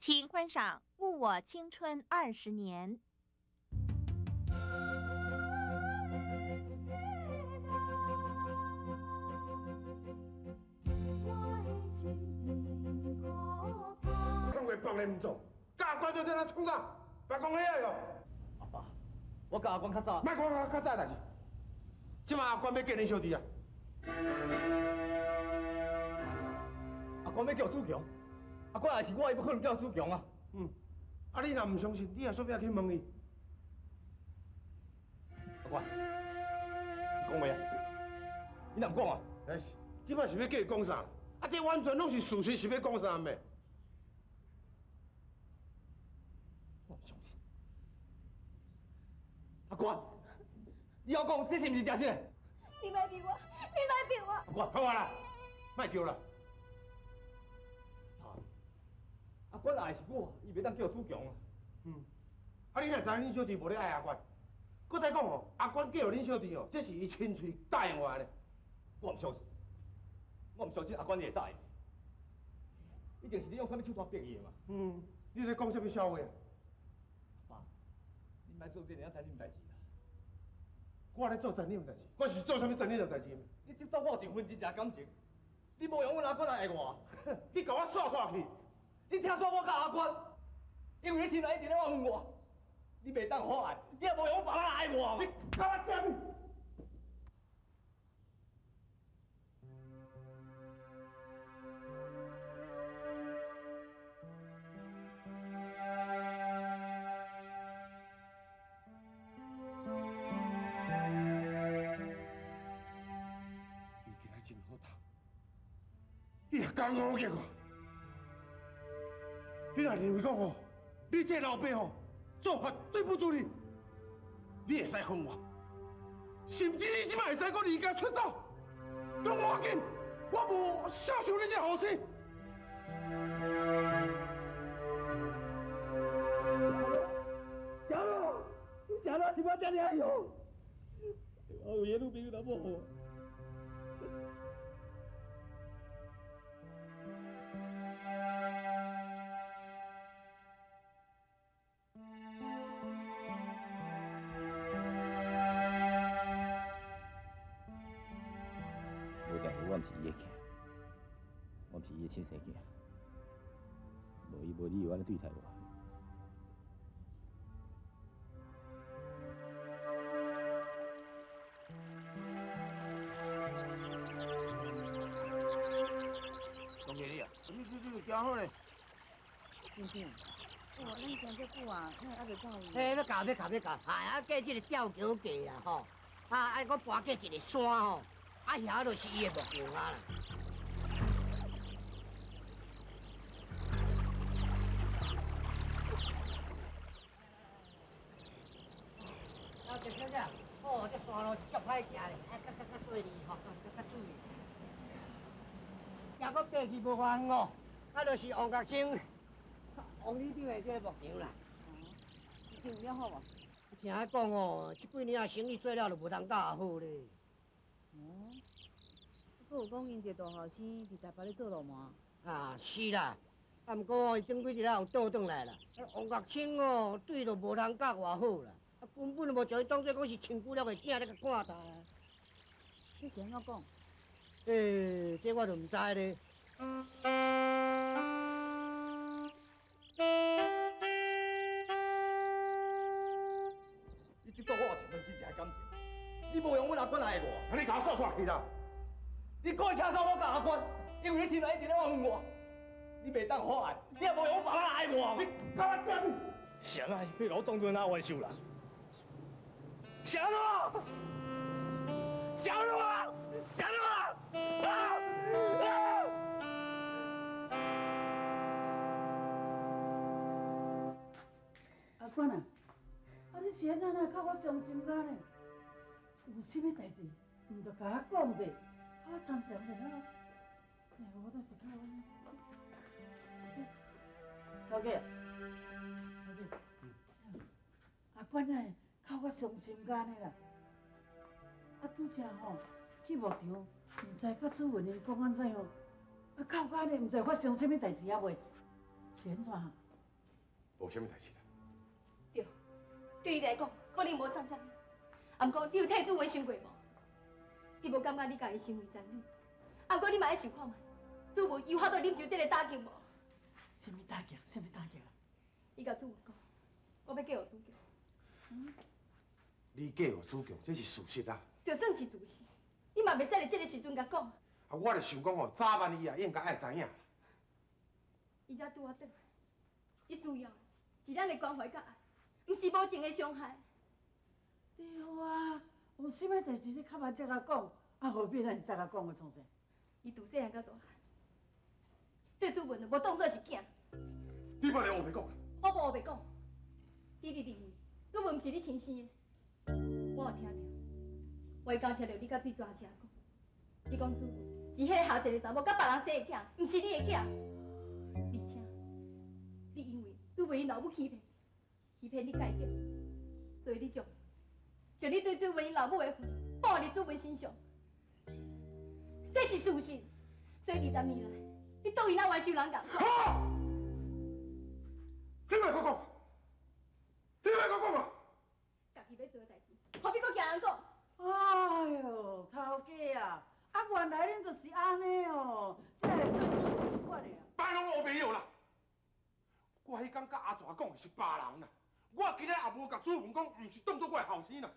请观赏《误我青春20年》。看过帮人唔做，教官就在那冲上，别讲遐哟。阿爸，我甲阿官较早。莫讲较早代志，即马阿官要见恁小弟啊。阿官要叫朱强，阿官也是我，伊不可能叫朱强啊。啊你若唔相信，你也说不要去问伊。阿官，你讲话啊？你若唔讲啊？哎，即摆是要叫伊讲啥？啊，这完全拢是事实，是要讲啥咩？我唔相信。阿官，你要讲这是唔是真实？你卖逼我，你卖逼我！阿官，好啊啦，莫叫啦。阿官爱是我，伊袂当叫朱强啊。啊你若知恁小弟无咧爱阿官，搁再讲吼，阿官叫恁小弟哦，这是伊亲嘴答应我的。我唔相信，我唔相信阿官会答应。一定是你用啥物手段逼伊的嘛？你咧讲啥物笑话？爸，你莫做这样残忍代志啦！我咧做残忍代志，我是做啥物残忍代志？你接到我有1分真正感情，你无用阮阿官来爱我，你甲我耍耍去！你听说我甲阿官，因为你心内一直咧怨我，你袂当好爱，你也无用别人来爱我。你甲我讲！真好读，你也敢误解我？你若认为讲吼，你这老爸吼做法对不住你，你会使放我，甚至你即摆会使搁离家出走，拢无要紧，我无孝顺你这后生。小路，你小路是我这里爱用，我有一路朋友那么好。我毋是伊的囝，我毋是伊的亲生囝，无伊无理由安尼对待我。总经理啊，你调好咧？真正，哇，咱行这久啊，那还袂到位。嘿，要教，啊，过这个吊桥架啊，吼，啊，搁搬过一个山吼。啊，遐就是伊的目标啊啦。啊，这小姐，哦，这山路是足歹行的，啊，较细腻吼，较注意。行到过去无偌远哦，啊，就是王国清、王里长的这个目标啦。你定了好无？听讲哦，这几年啊，生意做了就无通甲好咧。佮有讲因一个大后生伫台北咧做路麻。啊，是啦。啊，毋过哦，伊顶几日啊有倒转来啦。王国清哦，对就无通甲偌好啦。啊，根本就无将伊当作讲是亲骨了的囝咧甲看待。这是安怎讲？这我就毋知咧。你即对我有1分真正感情，你无用阮阿官来爱我，啊，你甲我耍耍去啦！你过去听说我甲阿官，因为你心内一直咧怨我，你袂当好爱，你也无用别人来爱我。你甲我讲！谁来被老当作拿玩笑啦？小路，小路啊，小路啊！阿官啊，啊你是安怎呐？靠我伤心肝呢？有啥物代志，唔着甲我讲者，我参详者好。哎，我都是靠我。头家，阿官啊，靠我伤心肝的啦。啊，拄则吼去牧场，唔知甲主任因讲安怎样，啊，到家呢唔知发生啥物代志啊袂？是安怎？无啥物代志啦。对，对伊来讲，可能无啥物。啊，毋过你有替主文想过无？你无感觉你家己身为长女？啊，毋过你嘛爱想看觅，主文有法度忍受这个打击无？什么打击？什么打击啊？伊甲主文讲，我要嫁予主教。你嫁予主教，这是事实啊。就算是自私，你嘛袂使在这个时阵甲讲。啊，我就想讲吼，早晚伊啊应该爱知影。伊才拄啊转来，伊需要的是咱的关怀甲爱，毋是无情的伤害。对啊，有啥物代志你较晚才甲讲，啊何必咱才甲讲个创啥？伊自细汉到大汉，对主文就无当作是囝。你莫来胡白讲。我无白讲，你认为主文毋是你亲生的？我有听到，我会刚听到你甲水蛇车讲，你讲主文是迄个校一个查某甲别人生的囝，毋是你的囝。而且，你因为主文因老母欺骗你改嫁，所以你将你对主文因老母的恨报伫主文身上，这是事实。所以20年来，你倒伊那冤受人家。你莫讲，你莫讲啊！家己要做的代志，何必搁惊人讲？哎呦，头家啊，啊原来恁就是安尼哦，这个是我的啊。别拢我没有啦，我迄天甲阿蛇讲的是别人啦，我今日也无甲主文讲，毋是当作我的后生啦。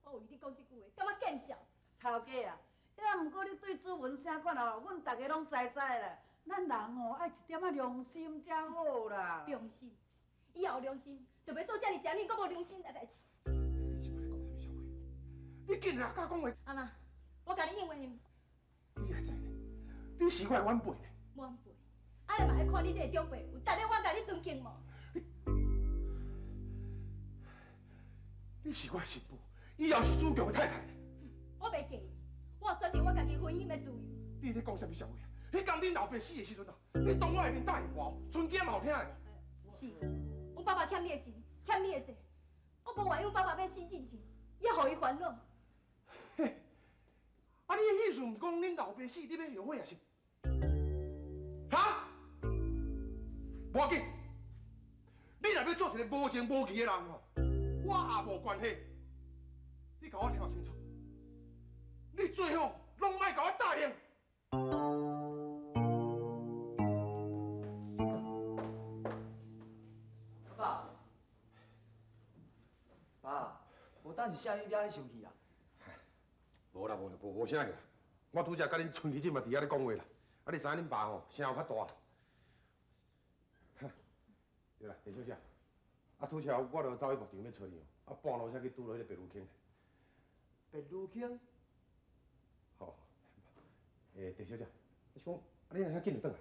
我为你讲这句话，感觉见笑。头家啊，要毋过你对主文啥款啊，阮大家拢知啦。咱人哦，爱一点仔良心才好啦。良心，以后有良心，就袂做遮尔正面、阁无良心的代志。你是要讲啥物笑话？你竟然敢讲话！阿妈，我甲你应话，你还知呢？你是我的晚辈呢。晚辈，啊，你嘛爱看你这个长辈有值得我甲你尊敬无？你是我的媳妇，以后是主教的太太。我袂介意，我选择我家己婚姻的自由。你咧讲啥物笑话啊？迄天恁老爸死的时阵啊，你当我下面答应我，春囝嘛好听的。是，阮爸爸欠你的钱，欠你的债，我无愿意阮爸爸变死进前，也互伊烦恼。嘿，啊，你的意思毋讲恁老爸死，你要后悔啊是？哈？无要紧，你若要做一个无情无义的人吼，我也无关系。你甲我听好清楚，你最好拢莫甲我答应。爸，无等是啥你惹你生气啊？无啦，无啥个啦。我拄则甲恁春姨姐嘛伫遐咧讲话啦。啊，你知影恁爸吼声有较大啦。对啦，陈小姐，啊，拄则我就走去牧场要找你哦，啊，半路才去拄到迄个白鹿坑。白鹿坑？好，陈小姐，你讲，啊，你哪遐紧就转来？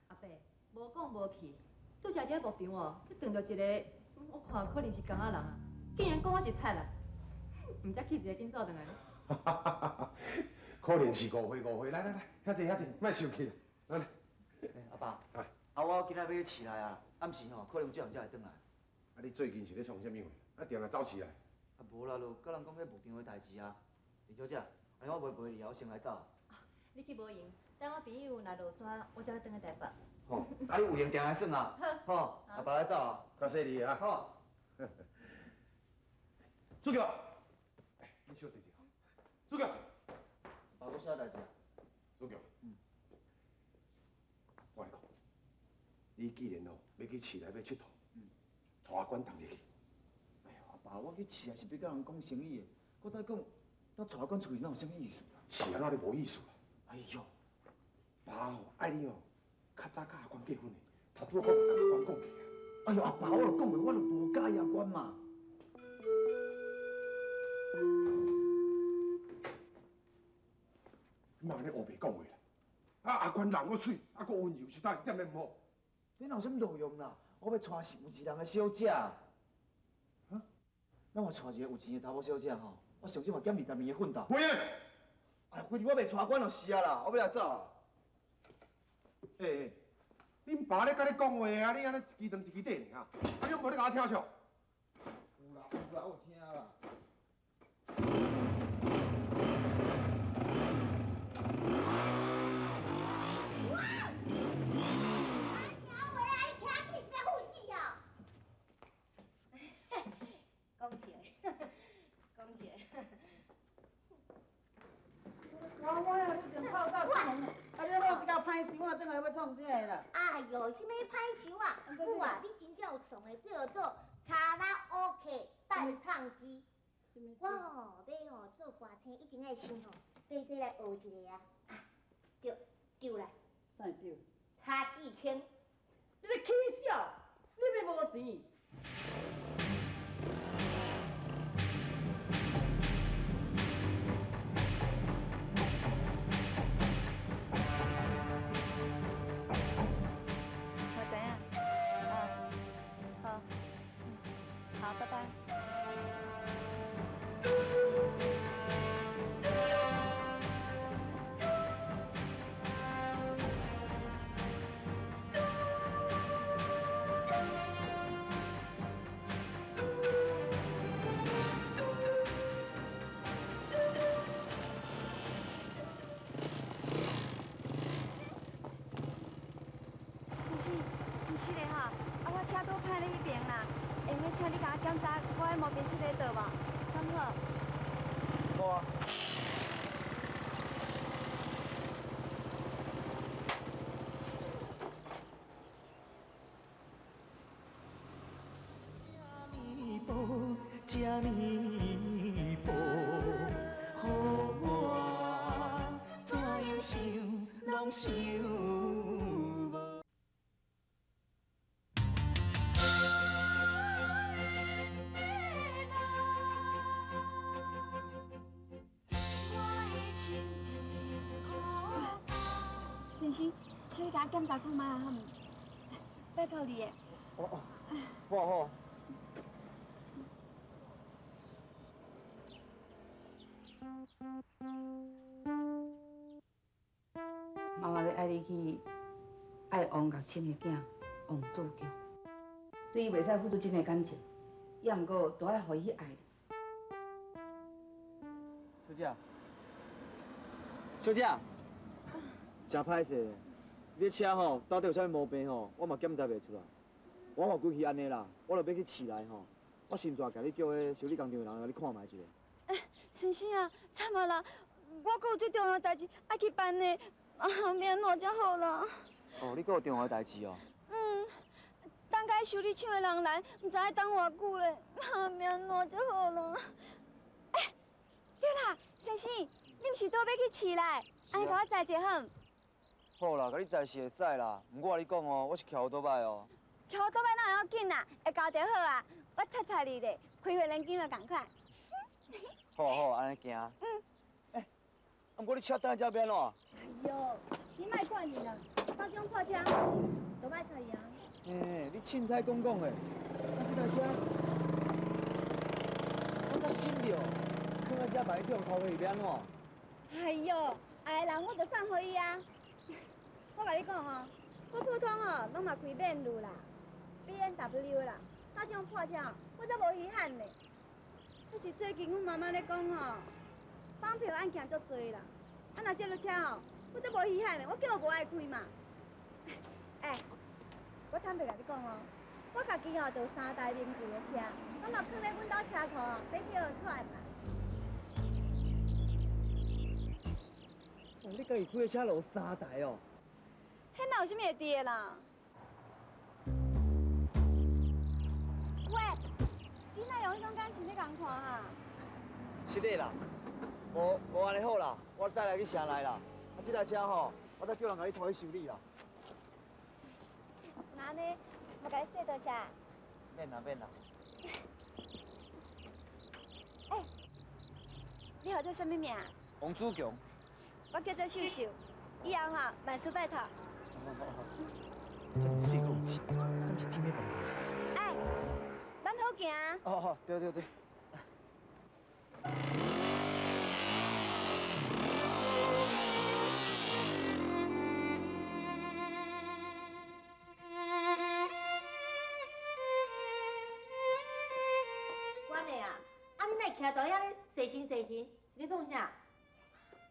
阿伯，无讲无去，拄则伫咧牧场哦，去撞到一个，我看可能是工仔人啊，竟然讲我是贼啊，唔则去一个紧走转来。可能是误会，来，遐坐，莫生气啦，来。阿爸，我今仔要去市内啊，暗时吼可能这样才会转来。啊，你最近是咧创啥物货？啊，定来走市来？啊，无啦，就甲人讲迄牧场的代志啊。李小姐，安尼我袂陪你啊，我先来走。你去无闲，等我朋友若落山，我才会转去台北。吼，啊，你有闲定来耍啊。好，阿爸来走啊。较细腻啊。好。主教，你小姐姐。主教。爸，我啥代志啊？主教。我来讲，你既然哦要去市内要佚佗，带阿管同齐去。哎呦，阿爸，我去市内是要甲人讲生意的，我再讲，咱带阿管出去哪有啥物意思啊？是啊，那你无意思啦。哎呦，爸哦，爱你哦，较早甲阿管结婚的，头拄我甲阿管讲起啊。哎呦，阿爸，我就讲过，我就无介意阿管嘛。你莫安尼胡白讲话啦！啊，阿管人个水，啊，个温柔，实在是点点唔好。这哪有啥物路用啦？我要娶是有钱人的小姐。啊？咱话娶一个有钱的查某小姐吼，我上少嘛减20年的奋斗。回来！哎，反正我袂娶管就是啊啦，我要来走啊。恁爸咧甲你讲话啊，你安尼一支长一支短尔啊，啊，你无咧甲我听上？有啦，我听啦。的啦。哎呦，什么歹想啊？母啊，你真正有爽的，最好做卡拉 OK 伴唱机。我吼要吼做歌星，一定爱先吼对这来学一个啊。丢来，啥丢？差4000。你咧起笑？你要无钱？我知影。好，好，拜拜。真是的吼，我车都歹咧迄边啦，会用请你甲我检查我的毛病出咧倒无？敢好？好啊。这呢步，予我怎样想拢想无。先生，请你甲我检查看卖好唔？拜托你诶。哦，好。妈妈要爱你去爱王学清的囝王祖强，对伊袂使付出真的感情，也毋过都爱互伊去爱。小姐，真歹势，你车吼到底有啥物毛病吼，我嘛检查袂出来。我看规气安尼啦，我就要去市内吼，我先煞甲你叫迄修理工厂的人来你看卖一下。先生啊，惨啊啦！我阁有最重要的代志爱去办呢，免怎才好啦？哦，你阁有重要的代志哦。等甲修理厂的人来，毋知要等偌久咧，免怎才好啦？对啦，先生，你毋是倒要去市内，安尼甲我载一好？好啦，甲你载是会使啦，毋过我甲你讲哦，我是骑倒摆哦。骑倒摆哪会要紧啊？会交就好啊，我擦你咧，开会连金就共款。好，安尼行。毋过你车等下要安怎？哎呦，你莫管伊啦，到这种破车，都莫睬伊啊。你凊彩讲的，这台车，我才新着，放在这万一叫人偷去要安怎？哎呦，爱的人我就送互伊啊。我甲你讲哦，我普通哦，拢嘛开免路啦 ，BMW 啦，到这种破车哦，我才无稀罕呢。可是最近阮妈妈咧讲吼，绑票案件足多啦，啊若这落车吼，我才无稀罕呢，我根本无爱开嘛。我坦白甲你讲哦，我家己吼就有3台名贵的车，我嘛放咧阮兜车库哦，买票出来嘛。哦，你家己开的车有3台哦？迄哪有啥物会滴的啦？喂，你哪用迄种眼神咧共看哈？是的啦，无安尼好啦，我再来去城内啦。啊，这台车吼，我再叫人甲你拖去修理啦。那安尼，我甲你说多谢。免啦。你号做啥物名？王祖强。我叫做秀秀，以后哈万事拜托。好，这细个有钱，敢是天的帮助。咱好行。好，对。关的啊，你哪徛到遐咧细心，是咧创啥？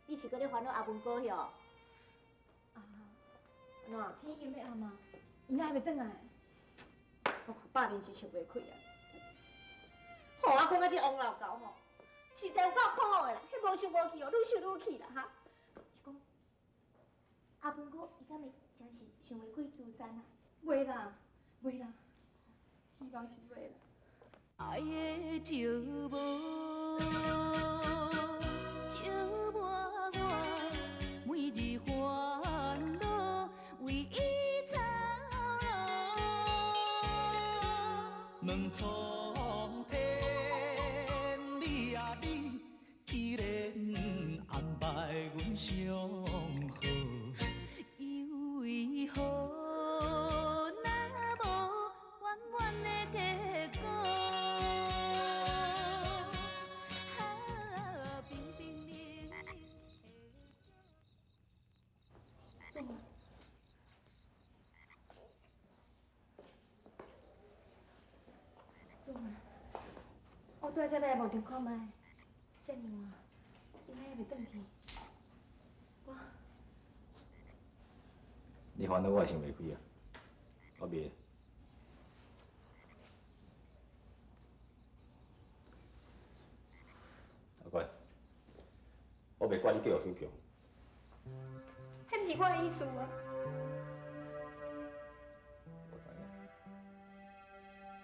你是搁咧烦恼阿文哥哟？啊，安怎？天已经要暗啊，伊哪还袂转来？我看百面是想袂开啊！吼，我讲啊，这王老高吼，实在有够可恶的啦，迄无想无去哦，愈想愈气啦哈。是讲阿文哥伊敢会真是想要开珠山啊？袂啦，袂啦，希望是袂啦。爱的寂寞，寂寞我每日烦恼，为伊操劳。问苍天，你啊你，既然安排阮上好，又为何？ 我拄仔才来网店看卖，遮尔晚，今仔还袂转去。你烦恼我想袂开啊，我袂。阿乖，我袂怪你叫我主强。迄毋是我的意思啊！我知影。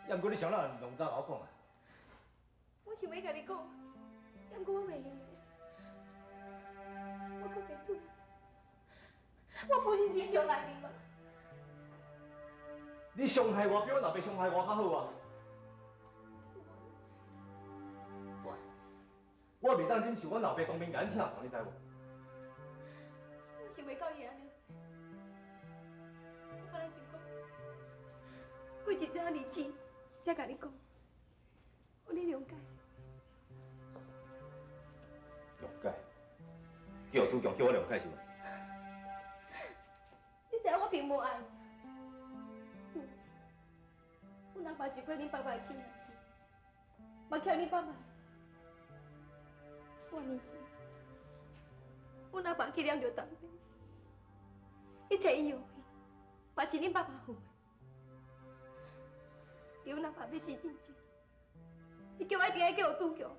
要毋过你想哪弄早甲我讲啊？ 我想要甲你讲，毋过我袂用的，我讲袂出来。我不认真伤害你吗？你伤害我，比我老爸伤害我较好啊！我袂当忍受我老爸当面甲恁拆散，你知无？我想袂到伊安尼做，我本来想讲，过一阵日子才甲你讲，有你谅解。 谅解，叫主强叫我谅解是无？你知影我并无爱你，我哪怕是过恁爸爸的亲儿子，嘛欠恁爸爸。我认真，我哪怕去念着当兵，一切以后嘛是恁爸爸付的。有哪怕要死真正，伊叫我一定要叫我主强。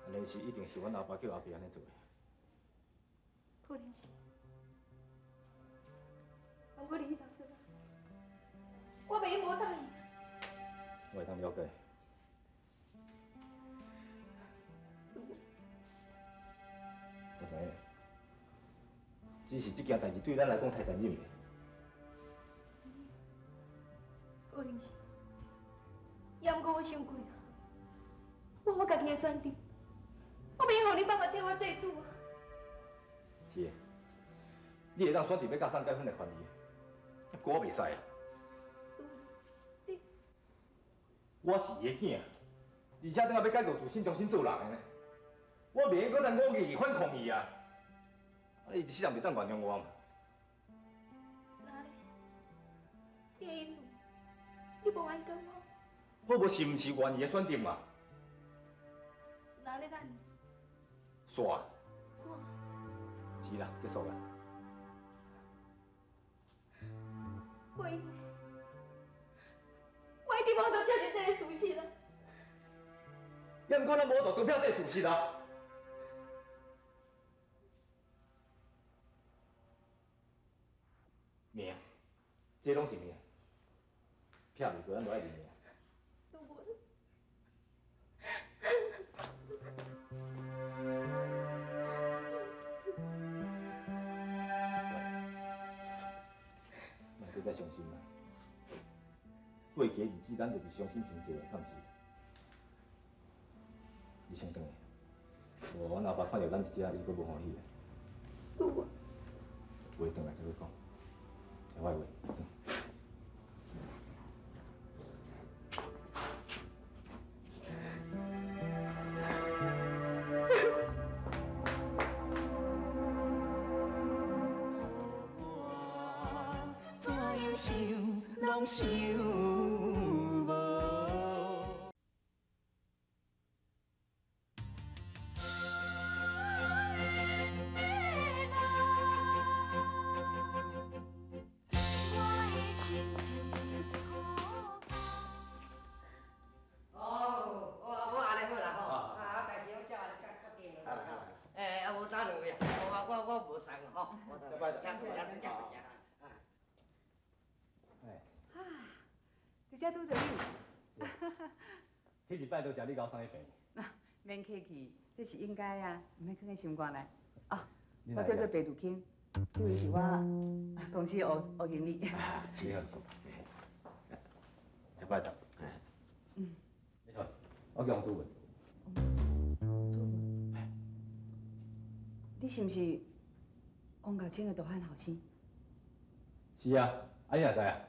安尼是一定是阮阿爸叫阿伯安尼做的。可能是，不过你迄当初啊，我袂用无答应。我会当了解。我知影，只是这件代志对咱来讲太残忍了。可能是，也毋过我想过啊，我家己的选择。 我袂让你爸爸替我做主啊！是的，你会当选择要甲送结婚的权利，不过我袂使啊。我是伊的囝，而且等下要改过自新，重新做人的呢。我袂用搁再武义反抗伊啊！伊一世人袂当原谅我嘛？哪咧？你的意思，你无爱跟我？我无是毋是愿意的选择嘛？哪咧咱？ 煞，煞，是啦，结束啦。我一定无得接受这个事实啦。也毋过咱无得投票这个事实啊。命，这拢是命，骗袂过咱就爱认命。 再伤心啦！过去的日子，咱就是伤心伤济，敢毋是？你先转去，无阮阿爸看到咱一只，伊阁无欢喜的。做我。话转来再去讲，听我的话。拢想无。我安尼好啦吼，啊，代志我照安尼甲决定了。哎，啊无打两位啊。我无送吼，我拜拜请坐，请坐。直接拄着你。迄一摆都食你狗送的病。免客气，这是应该啊，唔免放在心肝内。啊，我叫做白杜卿，这位是我公司吴经理。是啊，食拜登。嗯。你好，我叫王祖文。你是毋是王家清的大汉后生？是啊，你哪知啊？